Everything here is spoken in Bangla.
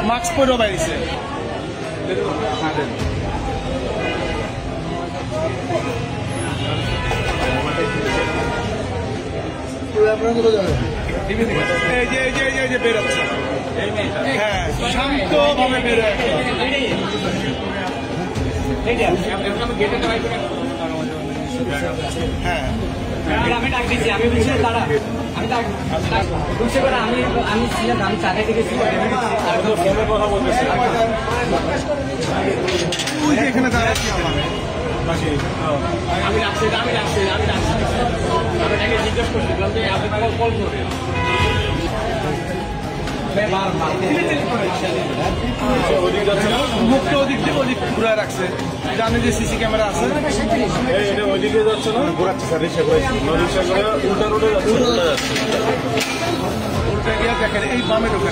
মাস্ক পরেও বাইরেছে এই যে বেরোচ্ছে হ্যাঁ শান্ত ভাবে বেরোয় হ্যাঁ আমি ডাক দিচ্ছি আমি বুঝছি তারা বুঝতে পারে আমি ছিলাম আমি চাঁদে থেকে কথা বলতেছি এখানে দাঁড়াচ্ছি আমি রাখছি আমি তাকে জিজ্ঞেস করছিলাম যে আপনি কল করে মুখটা ওদিক দিয়ে ওদিক ঘুরে রাখছে জানে যে সিসি ক্যামেরা আছে ওইদিকে যাচ্ছে না ঘোরাচ্ছে স্যার রিক্সা করে উল্টা রোডে যাচ্ছে উল্টা গিয়ে দেখেন এই বামে ঢোকে